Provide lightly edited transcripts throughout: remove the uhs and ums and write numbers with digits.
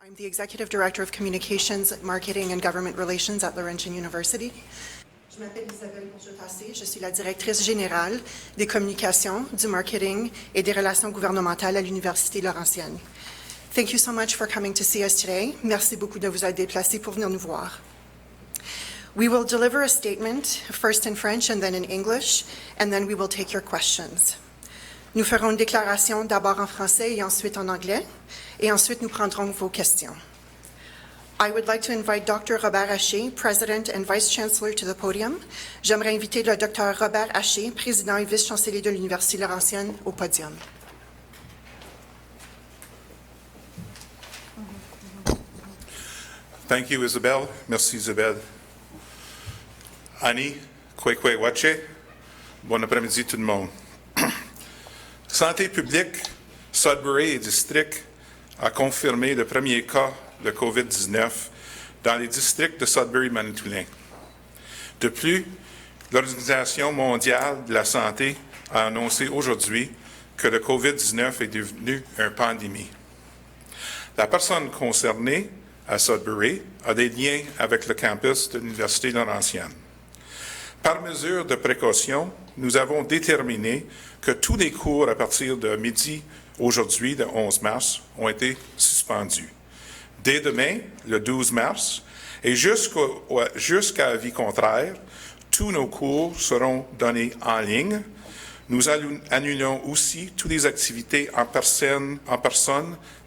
I'm the Executive Director of Communications, Marketing and Government Relations at Laurentian University. Je m'appelle Isabelle Bourgeois-Tassé, je suis la directrice générale des communications, du marketing et des relations gouvernementales à l'Université Laurentienne. Thank you so much for coming to see us today. Merci beaucoup de vous être déplacés pour venir nous voir. We will deliver a statement, first in French and then in English, and then we will take your questions. Nous ferons une déclaration d'abord en français et ensuite en anglais, et ensuite nous prendrons vos questions. I would like to invite Dr. Robert Haché, President and Vice Chancellor, to the podium. J'aimerais inviter le Dr. Robert Haché, Président et Vice-Chancelier de l'Université Laurentienne, au podium. Thank you, Isabelle. Merci, Isabelle. Annie, Kwekwe Wache. Bon après-midi, tout le monde. Santé publique, Sudbury et district a confirmé le premier cas de COVID-19 dans les districts de Sudbury-Manitoulin. De plus, l'Organisation mondiale de la santé a annoncé aujourd'hui que le COVID-19 est devenu une pandémie. La personne concernée à Sudbury a des liens avec le campus de l'Université Laurentienne. Par mesure de précaution, nous avons déterminé que tous les cours à partir de midi aujourd'hui, le 11 mars, ont été suspendus. Dès demain, le 12 mars, et jusqu'à avis contraire, tous nos cours seront donnés en ligne. Nous annulons aussi toutes les activités en personne,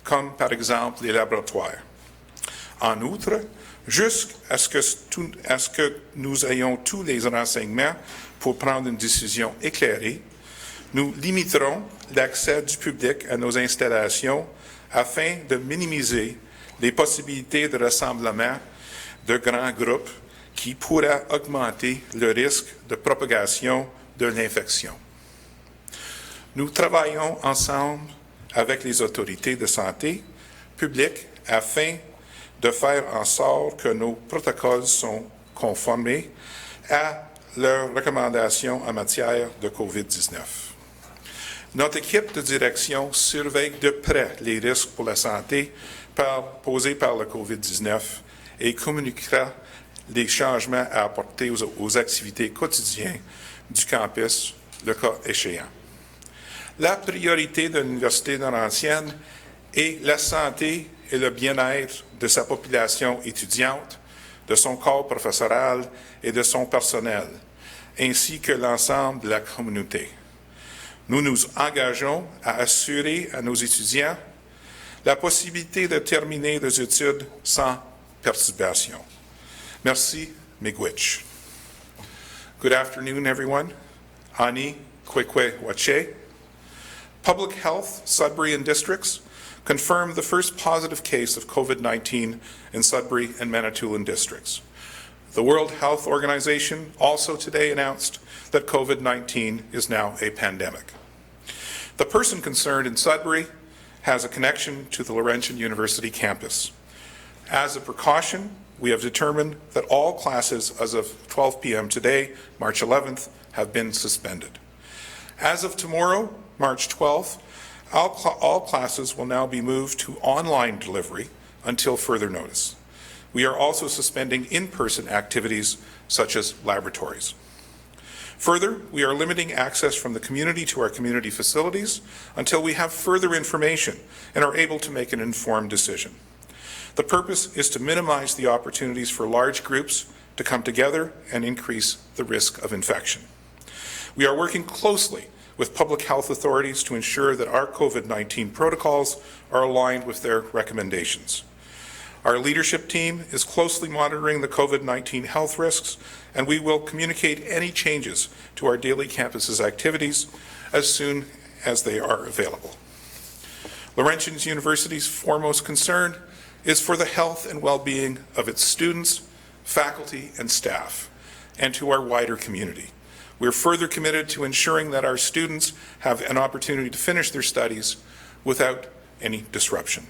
comme par exemple les laboratoires. En outre, jusqu'à ce que nous ayons tous les renseignements pour prendre une décision éclairée, nous limiterons l'accès du public à nos installations afin de minimiser les possibilités de rassemblement de grands groupes qui pourraient augmenter le risque de propagation de l'infection. Nous travaillons ensemble avec les autorités de santé publique afin de faire en sorte que nos protocoles sont conformés à leurs recommandations en matière de COVID-19. Notre équipe de direction surveille de près les risques pour la santé posés par le COVID-19 et communiquera les changements à apporter aux activités quotidiennes du campus, le cas échéant. La priorité de l'Université Laurentienne est la santé et le bien-être de sa population étudiante, de son corps professoral et de son personnel, ainsi que l'ensemble de la communauté. Nous nous engageons à assurer à nos étudiants la possibilité de terminer les études sans perturbation. Merci, miigwech. Good afternoon, everyone. Ani Kwekwe Wache. Public Health, Sudbury and Districts confirmed the first positive case of COVID-19 in Sudbury and Manitoulin districts. The World Health Organization also today announced that COVID-19 is now a pandemic. The person concerned in Sudbury has a connection to the Laurentian University campus. As a precaution, we have determined that all classes as of 12 p.m. today, March 11th, have been suspended. As of tomorrow, March 12th, all classes will now be moved to online delivery until further notice. We are also suspending in-person activities such as laboratories. Further, we are limiting access from the community to our community facilities until we have further information and are able to make an informed decision. The purpose is to minimize the opportunities for large groups to come together and increase the risk of infection. We are working closely with public health authorities to ensure that our COVID-19 protocols are aligned with their recommendations. Our leadership team is closely monitoring the COVID-19 health risks, and we will communicate any changes to our daily campus's activities as soon as they are available. Laurentian University's foremost concern is for the health and well-being of its students, faculty, and staff, and to our wider community. We're further committed to ensuring that our students have an opportunity to finish their studies without any disruption.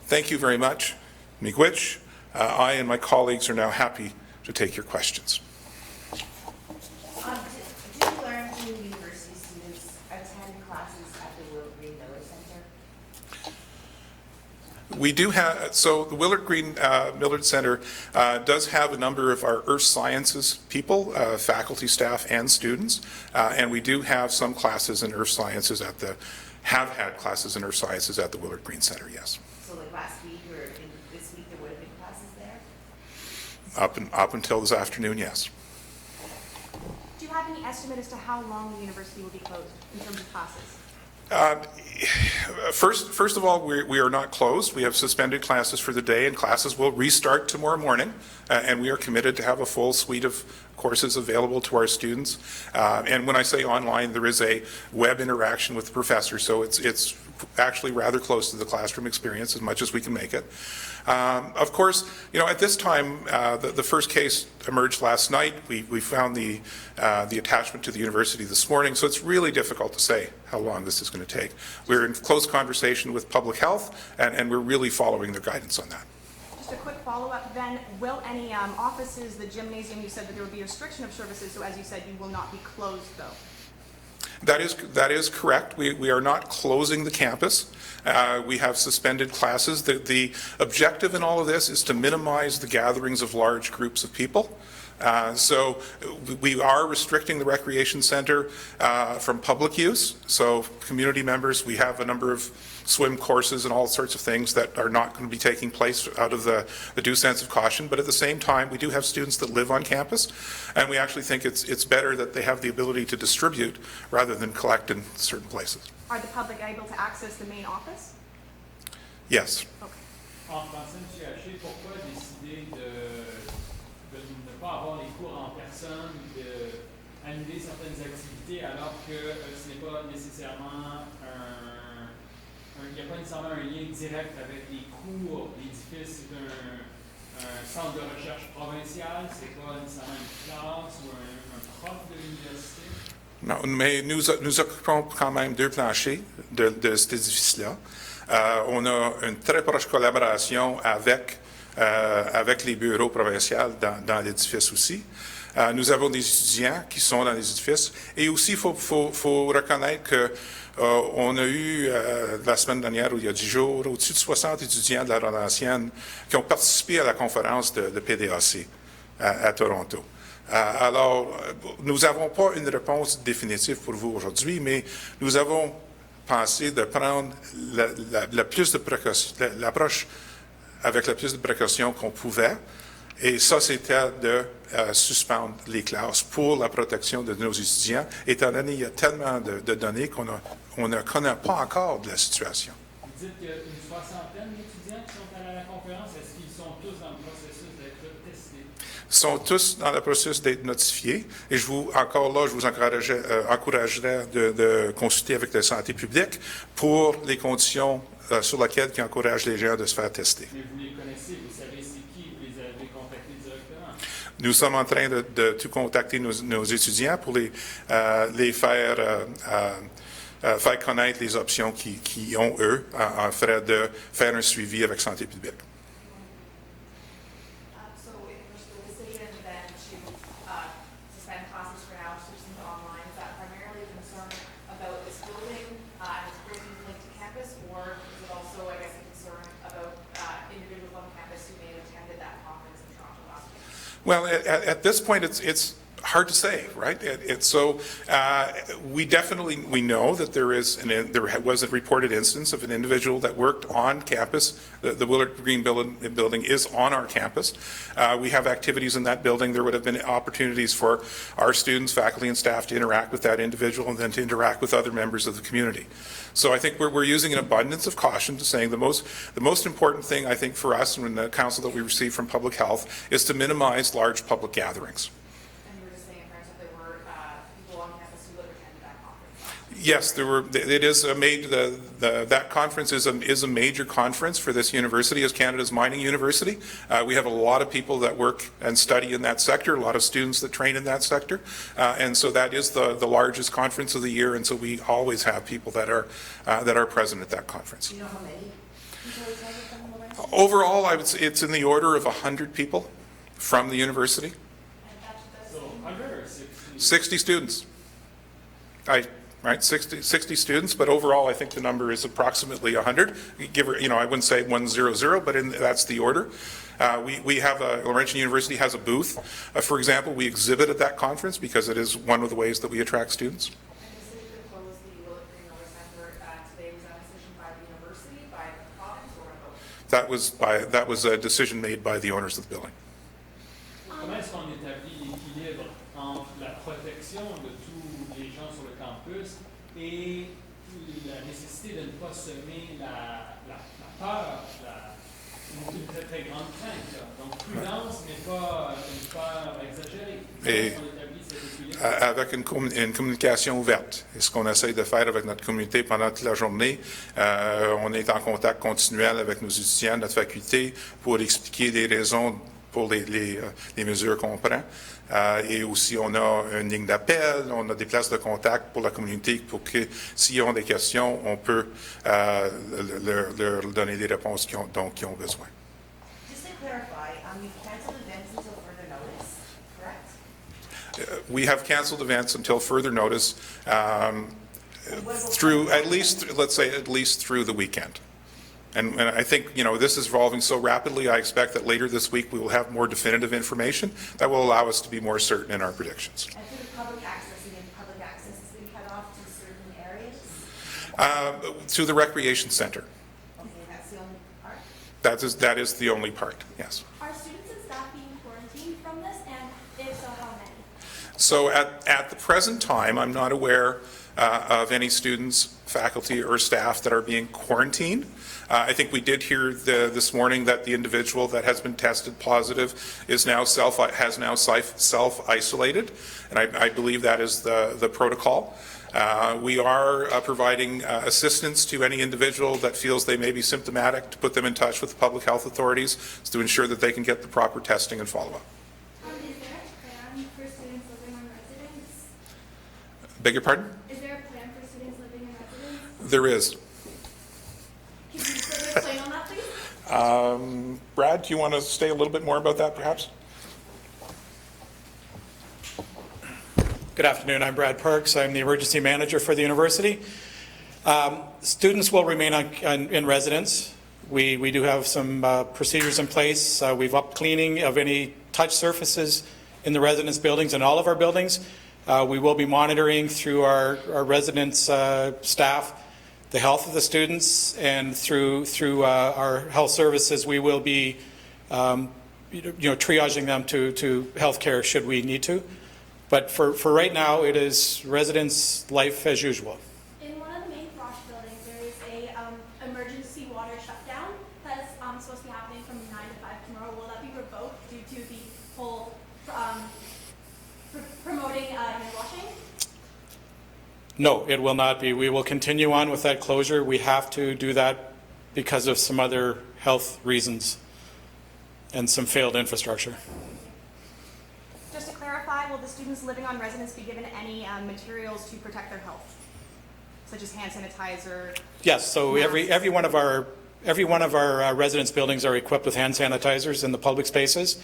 Thank you very much, miigwech. I and my colleagues are now happy to take your questions. Do Laurentian University students attend classes at the Will Green Miller Center? We do have, so the Willard Green Millard Center does have a number of our earth sciences people, faculty, staff, and students, and we do have some classes in earth sciences have had classes in earth sciences at the Willard Green Center, yes. So like last week or this week, there would have been classes there? Up until this afternoon, yes. Do you have any estimate as to how long the university will be closed in terms of classes? First of all, we are not closed. We have suspended classes for the day, and classes will restart tomorrow morning, and we are committed to have a full suite of courses available to our students. And when I say online, there is a web interaction with the professor, so it's actually rather close to the classroom experience as much as we can make it. Of course, at this time, the first case emerged last night. We found the attachment to the university this morning, so it's really difficult to say how long this is going to take. We're in close conversation with public health, and we're really following their guidance on that. Just a quick follow-up then, will any offices, the gymnasium, you said that there would be a restriction of services, so as you said, you will not be closed though? That is correct. We are not closing the campus. We have suspended classes. The objective in all of this is to minimize the gatherings of large groups of people. So we are restricting the recreation center from public use. So community members, we have a number of swim courses and all sorts of things that are not going to be taking place out of the due sense of caution. But at the same time, we do have students that live on campus, and we actually think it's better that they have the ability to distribute rather than collect in certain places. Are the public able to access the main office? Yes. Okay. En français, M. Haché, pourquoi décider de ne pas avoir les cours en personne, d'annuler certaines activités alors que ce n'est pas nécessairement il n'y a pas nécessairement un lien direct avec les cours? L'édifice, c'est un centre de recherche provincial, c'est pas nécessairement une classe ou un prof de l'université? Non, mais nous occupons quand même deux planchers de cet édifice-là. On a une très proche collaboration avec les bureaux provinciaux dans l'édifice aussi. Nous avons des étudiants qui sont dans les édifices. Et aussi, il faut reconnaître que on a eu, la semaine dernière, ou il y a 10 jours, au-dessus de 60 étudiants de la Laurentienne qui ont participé à la conférence de PDAC à Toronto. Alors, nous n'avons pas une réponse définitive pour vous aujourd'hui, mais nous avons pensé de prendre l'approche avec la plus de précautions qu'on pouvait. Et ça, c'était de suspendre les classes pour la protection de nos étudiants, étant donné qu'il y a tellement de données qu'on ne connaît pas encore de la situation. Vous dites qu'il y a une soixantaine d'étudiants qui sont allés à la conférence. Est-ce qu'ils sont tous dans le processus d'être testés? Ils sont tous dans le processus d'être notifiés. Et je vous encouragerais de consulter avec la santé publique pour les conditions sur lesquelles ils encouragent les gens de se faire tester. Mais vous les connaissez, vous savez c'est qui, vous les avez contactés directement? Nous sommes en train de tout contacter nos étudiants pour les faire connaître les options qu'ils ont, eux, en frais de faire un suivi avec santé publique. So if the decision then to suspend classes for now, switching to online, is that primarily a concern about this building and its building linked to campus, or is it also, I guess, a concern about individuals on campus who may have attended that conference in Toronto last week? Well, at this point, it's hard to say, right? We know that there was a reported instance of an individual that worked on campus. The Willard Green building is on our campus. We have activities in that building. There would have been opportunities for our students, faculty, and staff to interact with that individual and then to interact with other members of the community. So I think we're using an abundance of caution to saying the most important thing, I think, for us and the counsel that we receive from public health is to minimize large public gatherings. Yes, there were. It is a major. That conference is a major conference for this university, as Canada's mining university. We have a lot of people that work and study in that sector, a lot of students that train in that sector, and so that is the largest conference of the year. And so we always have people that are present at that conference. Do you know how many people attended from the Laurentian? Overall, I would say it's in the order of 100 people from the university. So 100 or 60? 60 students. right? 60 students, but overall, I think the number is approximately 100. Give or, I wouldn't say 100, but that's the order. We have Laurentian University has a booth. For example, we exhibit at that conference because it is one of the ways that we attract students. And the city could close the Willett Green Miller Center today. Was that a decision by the university, by the province, or both? That was a decision made by the owners of the building. Comment est-ce qu'on établit l'équilibre entre la protection de tous les gens sur le campus et la nécessité de ne pas semer la peur, une très, très grande crainte, là. Donc prudence, mais pas une peur exagérée. Et Comment on établit cet équilibre? avec une communication ouverte. Et ce qu'on essaye de faire avec notre communauté pendant toute la journée, on est en contact continuel avec nos étudiants, notre faculté, pour expliquer les raisons pour les mesures qu'on prend. Et aussi, on a une ligne d'appel, on a des places de contact pour la communauté pour que, s'ils ont des questions, on peut leur donner des réponses dont ils ont besoin. Just to clarify, you've canceled events until further notice, correct? We have canceled events until further notice through at least through the weekend. And I think, this is evolving so rapidly, I expect that later this week we will have more definitive information that will allow us to be more certain in our predictions. And for the public access, again, public access has been cut off to certain areas? To the recreation center. Okay, that's the only part? That is the only part, yes. Are students and staff being quarantined from this, and if so, how many? So at the present time, I'm not aware of any students, faculty, or staff that are being quarantined. I think we did hear this morning that the individual that has been tested positive has now self-isolated, and I believe that is the protocol. We are providing assistance to any individual that feels they may be symptomatic to put them in touch with the public health authorities to ensure that they can get the proper testing and follow-up. Is there a plan for students living on residence? Beg your pardon? Is there a plan for students living in residence? There is. Can you further explain on that, please? Brad, do you want to say a little bit more about that, perhaps? Good afternoon. I'm Brad Parks. I'm the emergency manager for the university. Students will remain in residence. We do have some procedures in place. We've upped cleaning of any touch surfaces in the residence buildings and all of our buildings. We will be monitoring through our residence staff the health of the students, and through our health services, we will be triaging them to health care should we need to. But for right now, it is residence life as usual. In one of the main Frosh buildings, there is a emergency water shutdown that is supposed to be happening from 9 to 5 tomorrow. Will that be revoked due to the whole promoting hand washing? No, it will not be. We will continue on with that closure. We have to do that because of some other health reasons and some failed infrastructure. Just to clarify, will the students living on residence be given any materials to protect their health, such as hand sanitizer? Yes, so every one of our residence buildings are equipped with hand sanitizers in the public spaces.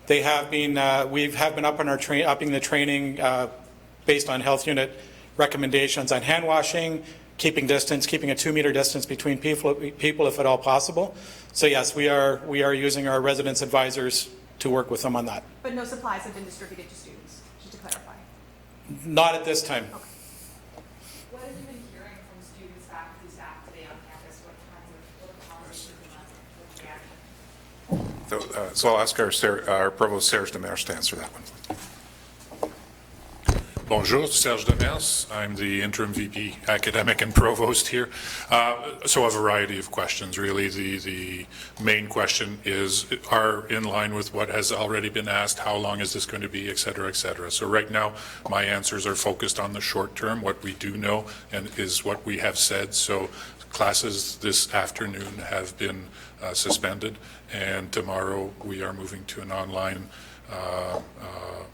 They have been we have been upping the training based on health unit recommendations on hand washing, keeping distance, keeping a 2-meter distance between people if at all possible. So yes, we are using our residence advisors to work with them on that. But no supplies have been distributed to students, just to clarify. Not at this time. Okay. What have you been hearing from students, faculty, staff today on campus? What conversations and reaction? So I'll ask our Provost Serge Demers to answer that one. Bonjour, Serge Demers. I'm the interim VP academic and provost here. So a variety of questions, really. The main question is, are in line with what has already been asked, how long is this going to be, et cetera, et cetera. So right now, my answers are focused on the short term, what we do know, and is what we have said. So classes this afternoon have been suspended, and tomorrow we are moving to an online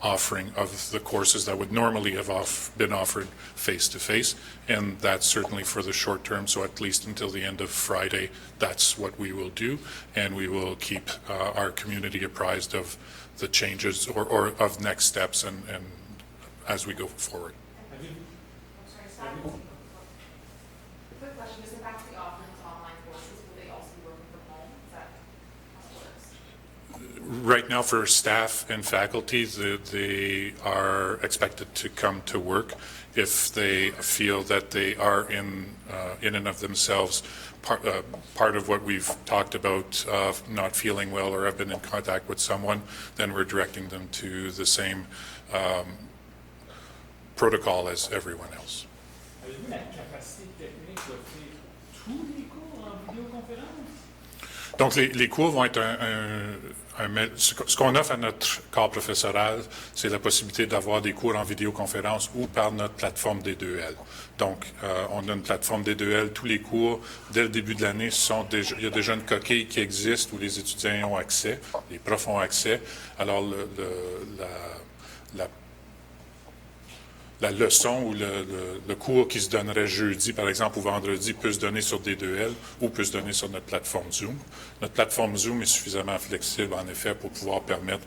offering of the courses that would normally have been offered face-to-face, and that's certainly for the short term, so at least until the end of Friday, that's what we will do, and we will keep our community apprised of the changes or of next steps and as we go forward. Have you- I'm sorry, Quick question, is it back to the offerings online courses, will they also be working from home? Is that how it works? Right now, for staff and faculty, they are expected to come to work if they feel that they are in and of themselves part of what we've talked about, not feeling well or have been in contact with someone, then we're directing them to the same protocol as everyone else. Avez-vous la capacité technique d'offrir tous les cours en vidéoconférence? Donc, les cours vont être ce qu'on offre à notre corps professoral, c'est la possibilité d'avoir des cours en vidéoconférence ou par notre plateforme D2L. Donc, on a une plateforme D2L. Tous les cours, dès le début de l'année, il y a déjà une coquille qui existe où les étudiants ont accès, les profs ont accès. Alors, la leçon ou le cours qui se donnerait jeudi, par exemple, ou vendredi, peut se donner sur D2L ou peut se donner sur notre plateforme Zoom. Notre plateforme Zoom est suffisamment flexible, en effet, pour pouvoir permettre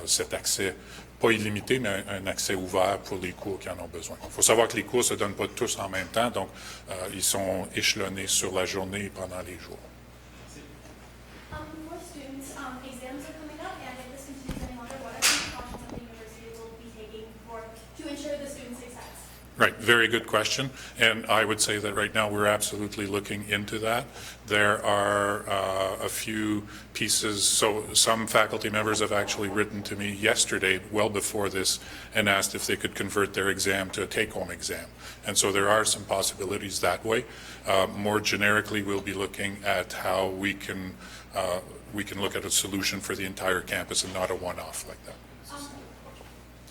cet accès, pas illimité, mais un accès ouvert pour les cours qui en ont besoin. Il faut savoir que les cours ne se donnent pas tous en même temps, donc ils sont échelonnés sur la journée et pendant les jours. For students, exams are coming up, and if this continues any longer, what are some precautions that the university will be taking to ensure the student success? Right, very good question, and I would say that right now we're absolutely looking into that. There are a few pieces, so some faculty members have actually written to me yesterday, well before this, and asked if they could convert their exam to a take-home exam. And so there are some possibilities that way. More generically, we'll be looking at how we can look at a solution for the entire campus and not a one-off like that.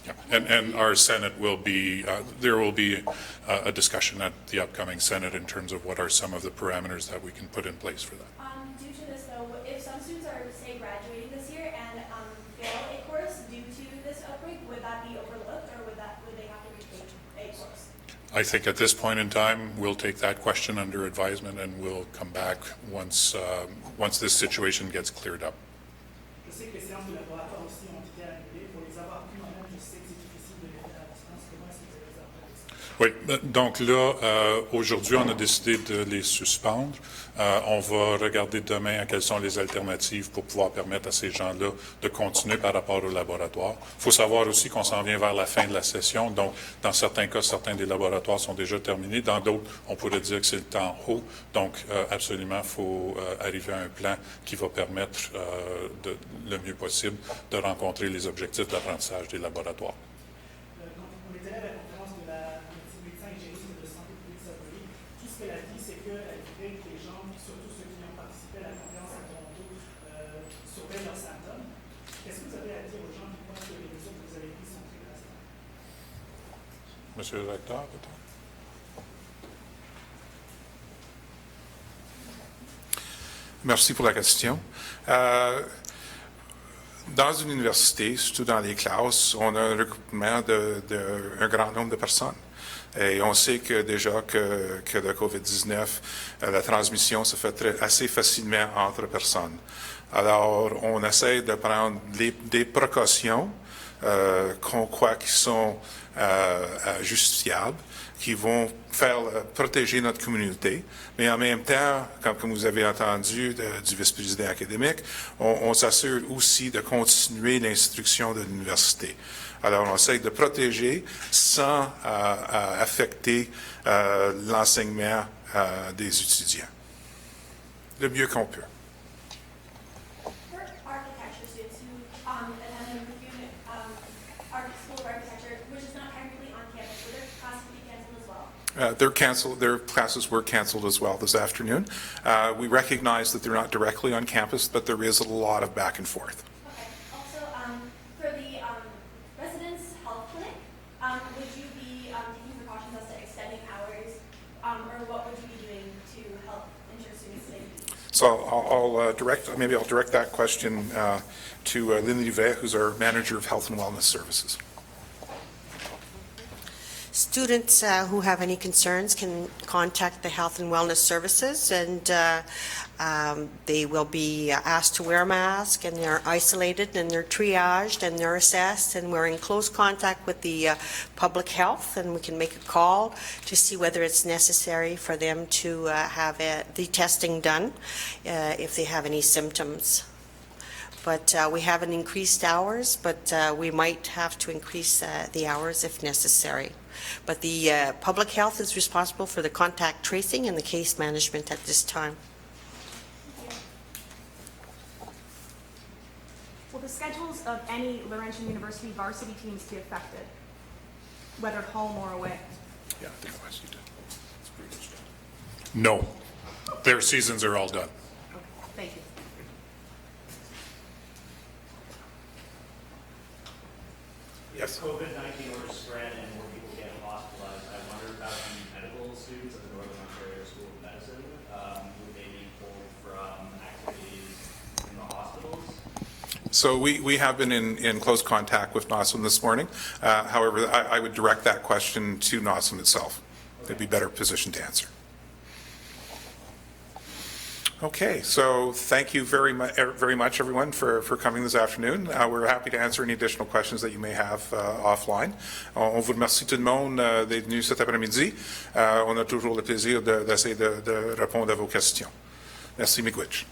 Yeah. And our Senate will be, there will be a discussion at the upcoming Senate in terms of what are some of the parameters that we can put in place for that. Due to this, though, if some students are, say, graduating this year and fail a course due to this outbreak, would that be overlooked, or would they have to retake a course? I think at this point in time, we'll take that question under advisement and we'll come back once this situation gets cleared up. Je sais que les séances de laboratoire aussi ont été annulées. Pour les avoir pu moi-même, je sais que c'est difficile de les faire à distance. Comment est-ce que vous allez les organiser? Oui, donc là, aujourd'hui, on a décidé de les suspendre. On va regarder demain à quelles sont les alternatives pour pouvoir permettre à ces gens-là de continuer par rapport au laboratoire. Il faut savoir aussi qu'on s'en vient vers la fin de la session. Donc, dans certains cas, certains des laboratoires sont déjà terminés. Dans d'autres, on pourrait dire que c'est le temps haut. Donc, absolument, il faut arriver à un plan qui va permettre le mieux possible de rencontrer les objectifs d'apprentissage des laboratoires. Quand on était à la conférence de la médecin hygiéniste de santé publique Sudbury, tout ce qu'elle a dit, c'est qu'elle voudrait que les gens, surtout ceux qui ont participé à la conférence à Toronto, surveillent leurs symptômes. Qu'est-ce que vous avez à dire aux gens qui pensent que les mesures que vous avez prises sont très drastiques? Monsieur le recteur, peut-être? Merci pour la question. Dans une université, surtout dans les classes, on a un regroupement d'un grand nombre de personnes. Et on sait que déjà que le COVID-19, la transmission se fait assez facilement entre personnes. Alors, on essaie de prendre des précautions qu'on croit qui sont justifiables, qui vont faire protéger notre communauté, mais en même temps, comme vous avez entendu du vice-président académique, on s'assure aussi de continuer l'instruction de l'université. Alors, on essaie de protéger sans affecter l'enseignement des étudiants, le mieux qu'on peut. For architecture students who attend the School of Architecture, which is not currently on campus, will their classes be canceled as well? Their classes were canceled as well this afternoon. We recognize that they're not directly on campus, but there is a lot of back and forth. Okay. Also, for the residents' health clinic, would you be taking precautions as to extending hours, or what would you be doing to help ensure students' safety? So I'll direct that question to Lynn Livet, who's our Manager of Health and Wellness Services. Students who have any concerns can contact the Health and Wellness Services, and they will be asked to wear a mask, and they're isolated, and they're triaged, and they're assessed, and we're in close contact with the public health, and we can make a call to see whether it's necessary for them to have the testing done if they have any symptoms. But we haven't increased hours, but we might have to increase the hours if necessary. But the public health is responsible for the contact tracing and the case management at this time. Will the schedules of any Laurentian University varsity teams be affected, whether home or away? Yeah, I think Wes, you did. That's pretty much done. No, their seasons are all done. Okay, thank you. Yes. COVID-19 were to spread and more people get hospitalized, I wonder about the medical students at the Northern Ontario School of Medicine. Would they be pulled from activities in the hospitals? So we have been in close contact with NOSM this morning. However, I would direct that question to NOSM itself. They'd be better positioned to answer. Okay, so thank you very much, everyone, for coming this afternoon. We're happy to answer any additional questions that you may have offline. On vous remercie tout le monde d'être venu cet après-midi. On a toujours le plaisir d'essayer de répondre à vos questions. Merci, Miigwech.